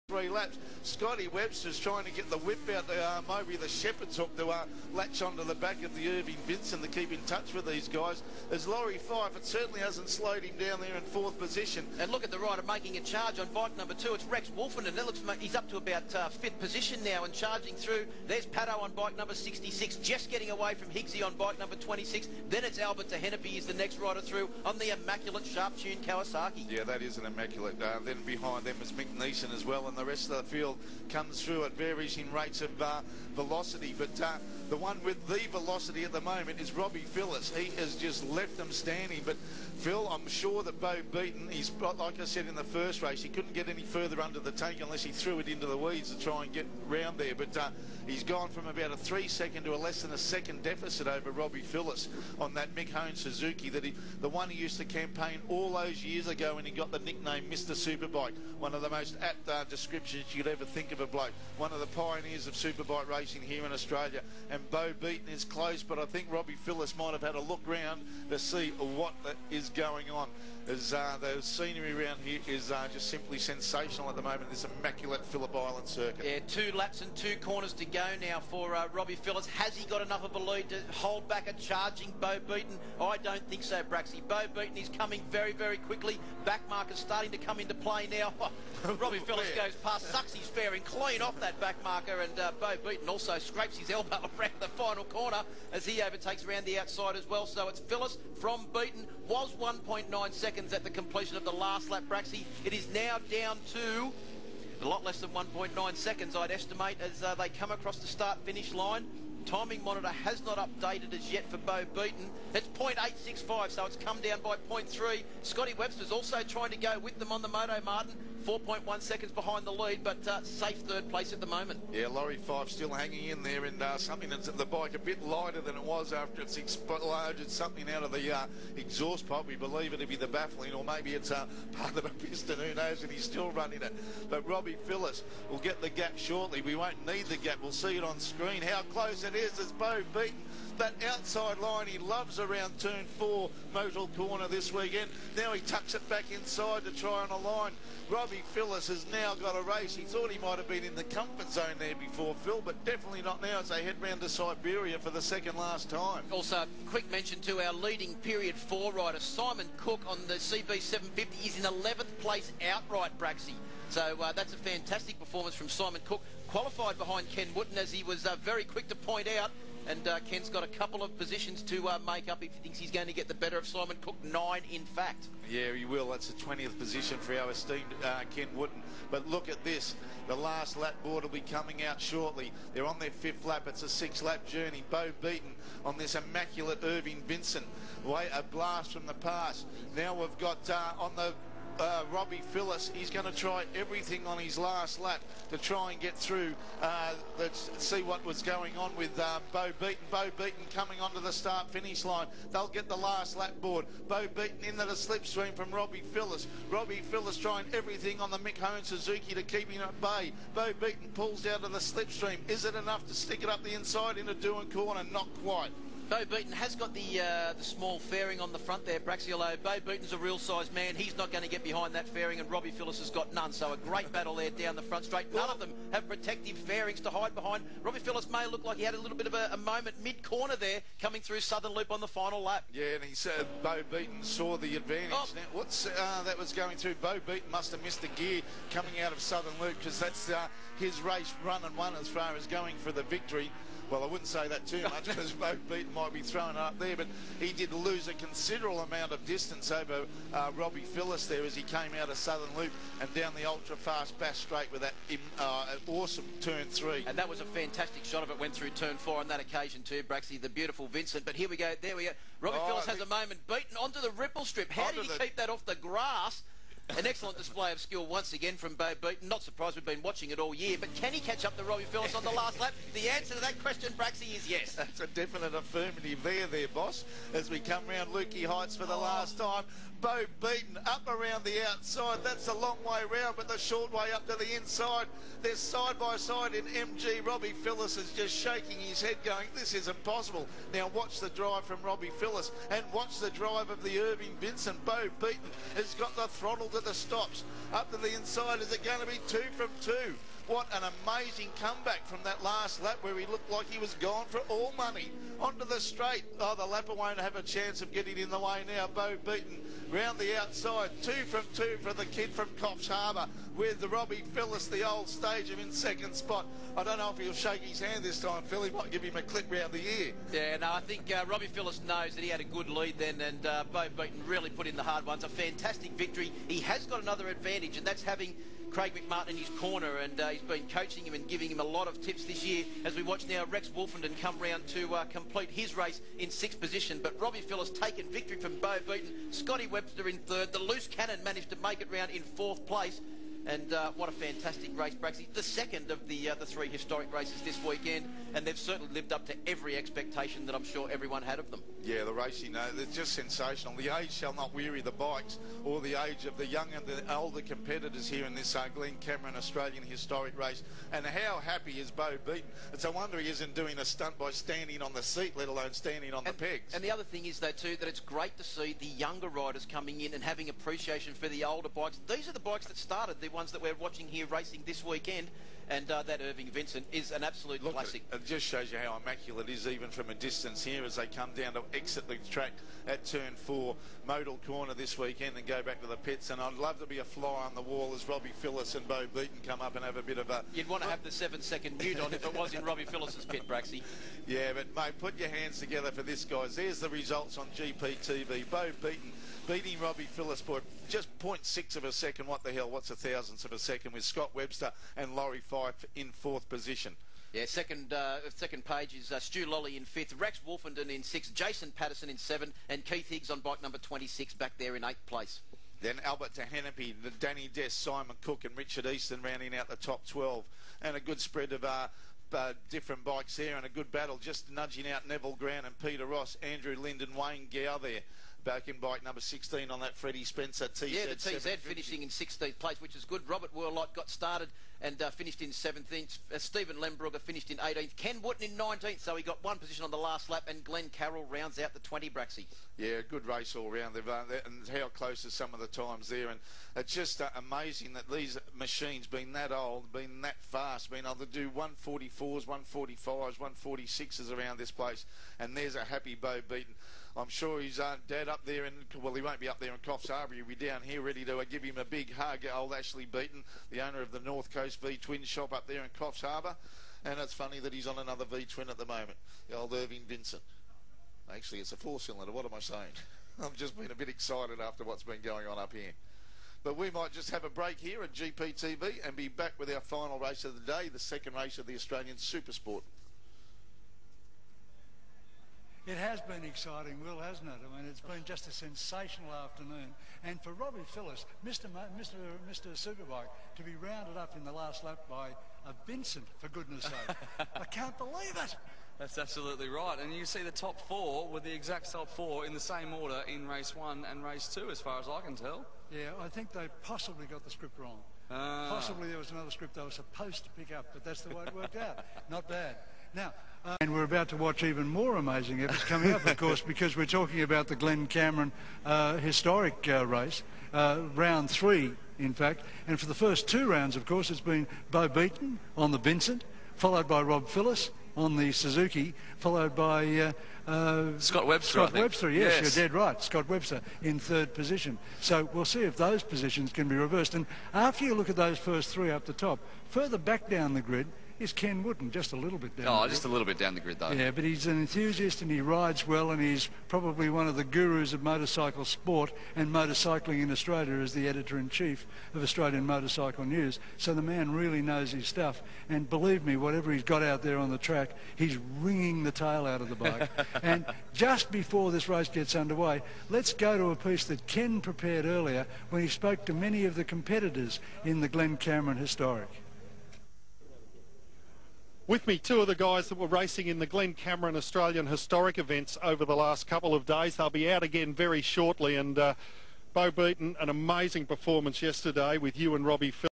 3 laps. Scotty Webster's trying to get the whip out maybe the shepherd's hook to latch onto the back of the Irving Vincent to keep in touch with these guys. As Laurie Fife, it certainly hasn't slowed him down there in 4th position. And look at the rider making a charge on bike number 2. It's Rex Wolfen, and it looks he's up to about 5th position now and charging through. There's Paddo on bike number 66, just getting away from Higgsy on bike number 26. Then it's Albert de Hennepy is the next rider through on the immaculate sharp-tuned Kawasaki. Yeah, that is an immaculate. Then behind them is Mick Neeson as well, and the rest of the field comes through at varying rates of velocity. But the one with the velocity at the moment is Robbie Phillips. He has just left them standing. But Phil, I'm sure that Beau Beaton, he's like I said in the first race, he couldn't get any further under the tank unless he threw it into the weeds to try and get round there. But he's gone from about a 3-second to a less than a second deficit over Robbie Phillips on that Mick Hone Suzuki, the one he used to campaign all those years ago when he got the nickname Mr. Superbike. One of the most apt descriptions you'd ever think of a bloke. One of the pioneers of superbike racing here in Australia. And Beau Beaton is close, but I think Robbie Phillips might have had a look round to see what is going on. As the scenery around here is just simply sensational at the moment, this immaculate Phillip Island circuit. Yeah, 2 laps and 2 corners to go now for Robbie Phillips. Has he got enough of a lead to hold back a charging Beau Beaton? I don't think so, Braxy. Beau Beaton is coming very, very quickly. Back marker's starting to come into play now. Robbie Phillips goes past, sucks his fairing clean off that back marker, and Beau Beaton also scrapes his elbow around the final corner as he overtakes around the outside as well. So it's Phillips from Beaton. Was 1.9 seconds at the completion of the last lap, Braxy. It is now down to a lot less than 1.9 seconds, I'd estimate, as they come across the start-finish line. Timing monitor has not updated as yet for Beau Beaton. It's 0.865, so it's come down by 0.3. Scotty Webster's also trying to go with them on the Moto, Martin. 4.1 seconds behind the lead, but safe 3rd place at the moment. Yeah, Laurie Fife still hanging in there, and something that's the bike a bit lighter than it was after it's exploded something out of the exhaust pipe. We believe it to be the baffling, or maybe it's part of a piston, who knows, and he's still running it. But Robbie Phillips will get the gap shortly. We won't need the gap. We'll see it on screen. How close it is as Beau Beaton. That outside line he loves around turn 4 Motul corner this weekend. Now he tucks it back inside to try on a line. Robbie Phillips has now got a race. He thought he might have been in the comfort zone there before, Phil, but definitely not now as they head round to Siberia for the second last time. Also, quick mention to our leading period 4 rider, Simon Cook on the CB 750 is in 11th place outright, Braxy. So that's a fantastic performance from Simon Cook. Qualified behind Ken Wooten, as he was very quick to point out. And Ken's got a couple of positions to make up if he thinks he's going to get the better of Simon Cook. 9, in fact. Yeah, he will. That's the 20th position for our esteemed Ken Wooten. But look at this. The last lap board will be coming out shortly. They're on their 5th lap. It's a 6-lap journey. Beau Beaton on this immaculate Irving Vincent. A blast from the past. Now we've got on the Robbie Phillips. He's going to try everything on his last lap to try and get through. Let's see what was going on with Beau Beaton. Beau Beaton coming onto the start-finish line. They'll get the last lap board. Beau Beaton into the slipstream from Robbie Phillips. Robbie Phillips trying everything on the Mick Hone Suzuki to keep him at bay. Beau Beaton pulls out of the slipstream. Is it enough to stick it up the inside into Doohan corner? Not quite. Beau Beaton has got the small fairing on the front there, Braxy. Beau Beaton's a real size man. He's not going to get behind that fairing, and Robbie Phillips has got none. So a great battle there down the front straight. None of them have protective fairings to hide behind. Robbie Phillips may look like he had a little bit of a moment mid-corner there, coming through Southern Loop on the final lap. Yeah, and he said Beau Beaton saw the advantage. Now, what's that was going through? Beau Beaton must have missed a gear coming out of Southern Loop, because that's his race run and won as far as going for the victory. Well, I wouldn't say that too much, because Beau Beaton might be throwing it up there, but he did lose a considerable amount of distance over Robbie Phillips there as he came out of Southern Loop and down the ultra-fast Bass Straight with that awesome turn 3. And that was a fantastic shot of it, went through turn 4 on that occasion too, Braxy, the beautiful Vincent. But here we go, there we go. Robbie Phillips has a moment, Beaton onto the ripple strip. How did he keep that off the grass? An excellent display of skill once again from Beau Beaton. Not surprised, we've been watching it all year, but can he catch up to Robbie Phillips on the last lap? The answer to that question, Braxy, is yes. That's a definite affirmative there, boss. As we come round Lukey Heights for the last time, Beau Beaton up around the outside. That's a long way round, but the short way up to the inside. They're side by side in MG. Robbie Phillip is just shaking his head going, this is impossible. Now watch the drive from Robbie Phillip and watch the drive of the Irving Vincent. Beau Beaton has got the throttle to the stops. Up to the inside, is it going to be 2 from 2? What an amazing comeback from that last lap where he looked like he was gone for all money. Onto the straight. Oh, the lapper won't have a chance of getting in the way now. Beau Beaton round the outside. 2 from 2 for the kid from Coffs Harbour with the Robbie Phillip, the old stager, in second spot. I don't know if he'll shake his hand this time, Phil. He might give him a clip round the ear. Yeah, no, I think Robbie Phillip knows that he had a good lead then, and Beau Beaton really put in the hard ones. A fantastic victory. He has got another advantage, and that's having Craig McMartin in his corner, and he's been coaching him and giving him a lot of tips this year as we watch now Rex Wolfenden come round to complete his race in 6th position. But Robbie Phillip taken victory from Beau Beaton. Scotty Webster in 3rd. The Loose Cannon managed to make it round in 4th place. And what a fantastic race, Braxy. The second of the 3 historic races this weekend, and they've certainly lived up to every expectation that I'm sure everyone had of them. Yeah, the racing, they're just sensational. The age shall not weary the bikes, or the age of the young and the older competitors here in this Glen Cameron Australian historic race. And how happy is Beau Beaton? It's a wonder he isn't doing a stunt by standing on the seat, let alone standing on the pegs. And the other thing is, though, too, that it's great to see the younger riders coming in and having appreciation for the older bikes. These are the bikes that started, the ones that we're watching here racing this weekend, and that Irving Vincent is an absolute classic. It just shows you how immaculate it is even from a distance here as they come down to exit the track at turn 4, modal corner this weekend, and go back to the pits. And I'd love to be a fly on the wall as Robbie Phillip and Beau Beaton come up and have a bit of a... You'd want to have the 7-second mute on if it was in Robbie Phillip's pit, Braxy. Yeah, but mate, put your hands together for this, guys. There's the results on GPTV. Beau Beaton beating Robbie Phillip by just 0.6 of a second. What the hell? What's a thousandth of a second? With Scott Webster and Laurie Fife in 4th position. Yeah, second page is Stu Lolly in 5th, Rex Wolfenden in 6th, Jason Patterson in 7th, and Keith Higgs on bike number 26 back there in 8th place. Then Albert Tahanepi, Danny Dess, Simon Cook and Richard Easton rounding out the top 12. And a good spread of different bikes there, and a good battle just nudging out Neville Grant and Peter Ross, Andrew Linden, Wayne Gow there. Back in bike number 16 on that Freddie Spencer TZ. Yeah, the TZ finishing in 16th place, which is good. Robert Worlott got started and finished in 17th. Stephen Lembrugger finished in 18th. Ken Wooten in 19th, so he got 1 position on the last lap, and Glenn Carroll rounds out the 20, Braxy. Yeah, good race all round. And how close are some of the times there. And it's just amazing that these machines, being that old, being that fast, being able to do 144s, 145s, 146s around this place. And there's a happy Beau Beaton. I'm sure his dad up there, well, he won't be up there in Coffs Harbour. He'll be down here ready to give him a big hug. Old Ashley Beaton, the owner of the North Coast V-Twin shop up there in Coffs Harbour. And it's funny that he's on another V-Twin at the moment, the old Irving Vincent. Actually, it's a 4-cylinder. What am I saying? I've just been a bit excited after what's been going on up here. But we might just have a break here at GPTV and be back with our final race of the day, the second race of the Australian Supersport. It has been exciting, Will, hasn't it? I mean, it's been just a sensational afternoon. And for Robbie Phillip, Mr. Superbike, to be rounded up in the last lap by a Vincent, for goodness sake. I can't believe it. That's absolutely right. And you see the top 4 with the exact top 4 in the same order in race 1 and race 2, as far as I can tell. Yeah, I think they possibly got the script wrong. Possibly there was another script they were supposed to pick up, but that's the way it worked out. Not bad. Now, and we're about to watch even more amazing efforts coming up, of course, because we're talking about the Glen Cameron historic race, round 3, in fact. And for the first 2 rounds, of course, it's been Beau Beaton on the Vincent, followed by Rob Phillip on the Suzuki, followed by Scott Webster. Scott Webster, yes, you're dead right. Scott Webster in 3rd position. So we'll see if those positions can be reversed. And after you look at those first 3 up the top, further back down the grid is Ken Wooten, just a little bit down the grid. Just a little bit down the grid, though. Yeah, but he's an enthusiast and he rides well, and he's probably one of the gurus of motorcycle sport and motorcycling in Australia as the editor-in-chief of Australian Motorcycle News. So the man really knows his stuff. And believe me, whatever he's got out there on the track, he's wringing the tail out of the bike. And just before this race gets underway, let's go to a piece that Ken prepared earlier when he spoke to many of the competitors in the Glen Cameron Historic. With me, 2 of the guys that were racing in the Glen Cameron Australian Historic events over the last couple of days. They'll be out again very shortly, and Beau Beaton, an amazing performance yesterday with you and Robbie Phillip.